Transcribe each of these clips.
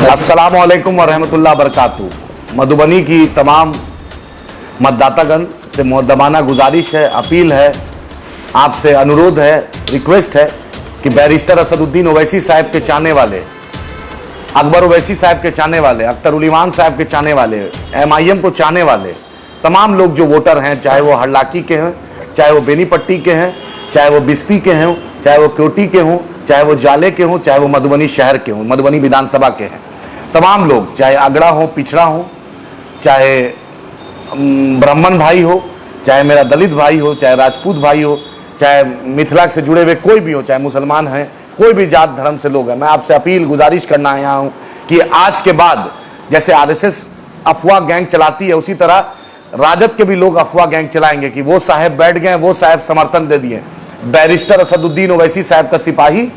अस्सलामुअलैकुम वरहमतुल्लाह बरकातहू। मधुबनी की तमाम मतदातागण से मुअद्दबाना गुजारिश है, अपील है, आपसे अनुरोध है, रिक्वेस्ट है कि बैरिस्टर असदुद्दीन ओवैसी साहब के चाहने वाले, अकबर ओवैसी साहब के चाहने वाले, अख्तर उल ईमान साहब के चाहने वाले, MIM को चाहने वाले तमाम लोग जो वोटर हैं, चाहे वो हरलाकी के हैं, चाहे वो बेनीपट्टी के हैं, चाहे वो बिस्पी के हों, चाहे वो क्योटी के हों, चाहे वो जाले के हों, चाहे वो मधुबनी शहर के हों, मधुबनी विधानसभा के हैं, तमाम लोग, चाहे अगड़ा हो, पिछड़ा हो, चाहे ब्राह्मण भाई हो, चाहे मेरा दलित भाई हो, चाहे राजपूत भाई हो, चाहे मिथिला से जुड़े हुए कोई भी हो, चाहे मुसलमान हैं, कोई भी जात धर्म से लोग हैं, मैं आपसे अपील गुजारिश करना आया हूँ कि आज के बाद जैसे RSS अफवाह गैंग चलाती है, उसी तरह राजद के भी लोग अफवाह गैंग चलाएंगे कि वो साहब बैठ गए, वो साहब समर्थन दे दिए। बैरिस्टर असदुद्दीन ओवैसी साहब का सिपाही,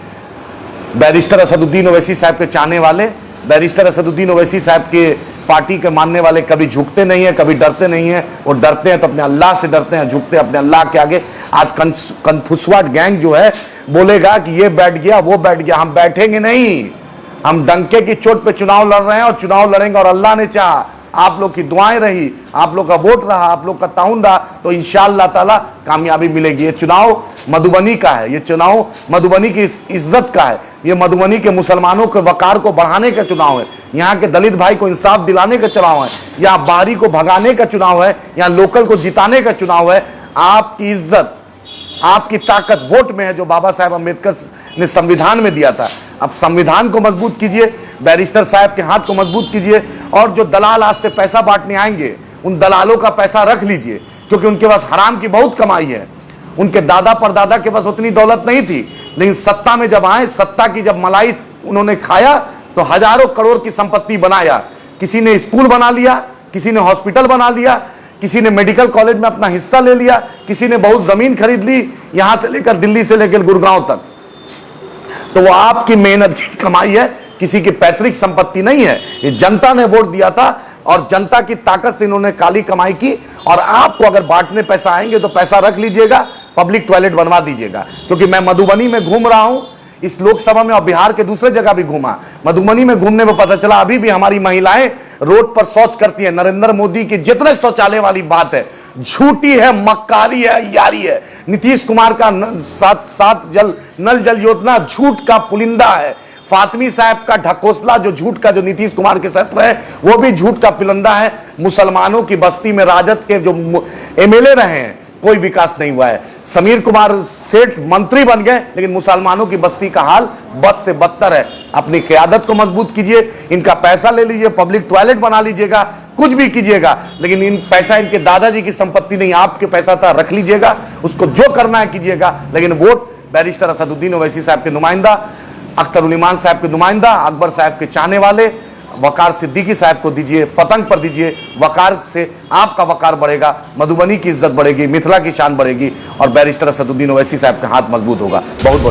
बैरिस्टर असदुद्दीन ओवैसी साहब के चाहने वाले, बैरिस्टर असदुद्दीन ओवैसी साहब के पार्टी के मानने वाले कभी झुकते नहीं हैं, कभी डरते नहीं हैं। वो डरते हैं तो अपने अल्लाह से डरते हैं, झुकते हैं अपने अल्लाह के आगे। आज कन्फुसवाट गैंग जो है बोलेगा कि ये बैठ गया, वो बैठ गया, हम बैठेंगे नहीं। हम डंके की चोट पे चुनाव लड़ रहे हैं और चुनाव लड़ेंगे, और अल्लाह ने चाहा, आप लोग की दुआएं रही, आप लोग का वोट रहा, आप लोग का ताउन रहा, तो इंशाअल्लाह ताला कामयाबी मिलेगी। ये चुनाव मधुबनी का है, ये चुनाव मधुबनी की इज्जत का है, ये मधुबनी के मुसलमानों के वकार को बढ़ाने का चुनाव है, यहाँ के दलित भाई को इंसाफ दिलाने का चुनाव है, यहाँ बाहरी को भगाने का चुनाव है, यहाँ लोकल को जिताने का चुनाव है। आपकी इज्जत, आपकी ताकत वोट में है, जो बाबा साहेब अम्बेडकर ने संविधान में दिया था। अब संविधान को मजबूत कीजिए, बैरिस्टर साहब के हाथ को मजबूत कीजिए, और जो दलाल आज से पैसा बांटने आएंगे, उन दलालों का पैसा रख लीजिए, क्योंकि उनके पास हराम की बहुत कमाई है। उनके दादा परदादा के पास उतनी दौलत नहीं थी, लेकिन सत्ता में जब आए, सत्ता की जब मलाई उन्होंने खाया, तो हजारों करोड़ की संपत्ति बनाया। किसी ने स्कूल बना लिया, किसी ने हॉस्पिटल बना लिया, किसी ने मेडिकल कॉलेज में अपना हिस्सा ले लिया, किसी ने बहुत जमीन खरीद ली, यहां से लेकर दिल्ली से लेकर गुड़गांव तक। तो वो आपकी मेहनत की कमाई है, किसी की पैतृक संपत्ति नहीं है। ये जनता ने वोट दिया था और जनता की ताकत से इन्होंने काली कमाई की। और आपको अगर बांटने पैसा आएंगे तो पैसा रख लीजिएगा, पब्लिक टॉयलेट बनवा दीजिएगा। क्योंकि मैं मधुबनी में घूम रहा हूं, इस लोकसभा में, और बिहार के दूसरे जगह भी घूमा। मधुबनी में घूमने में पता चला अभी भी हमारी महिलाएं रोड पर शौच करती है। नरेंद्र मोदी की जितने शौचालय वाली बात है झूठी है, मक्कारी है, यारी है। नीतीश कुमार का सात नल जल योजना झूठ का पुलिंदा है। फातमी साहब का ढकोसला जो झूठ का, जो नीतीश कुमार के सत्र है, वो भी झूठ का पुलिंदा है। मुसलमानों की बस्ती में राजद के जो MLA रहे हैं, कोई विकास नहीं हुआ है। समीर कुमार सेठ मंत्री बन गए, लेकिन मुसलमानों की बस्ती का हाल बद से बदतर है। अपनी क़यादत को मजबूत कीजिए, इनका पैसा ले लीजिए, पब्लिक टॉयलेट बना लीजिएगा, कुछ भी कीजिएगा, लेकिन इन पैसा इनके दादाजी की संपत्ति नहीं, आपके पैसा था, रख लीजिएगा, उसको जो करना है कीजिएगा। लेकिन वोट बैरिस्टर असदुद्दीन ओवैसी साहब के नुमाइंदा, अख्तर उल ईमान साहब के नुमाइंदा, अकबर साहब के चाहने वाले वकार सिद्दीकी साहब को दीजिए, पतंग पर दीजिए। वकार से आपका वकार बढ़ेगा, मधुबनी की इज्जत बढ़ेगी, मिथिला की शान बढ़ेगी, और बैरिस्टर असदुद्दीन ओवैसी साहब का हाथ मजबूत होगा। बहुत बहुत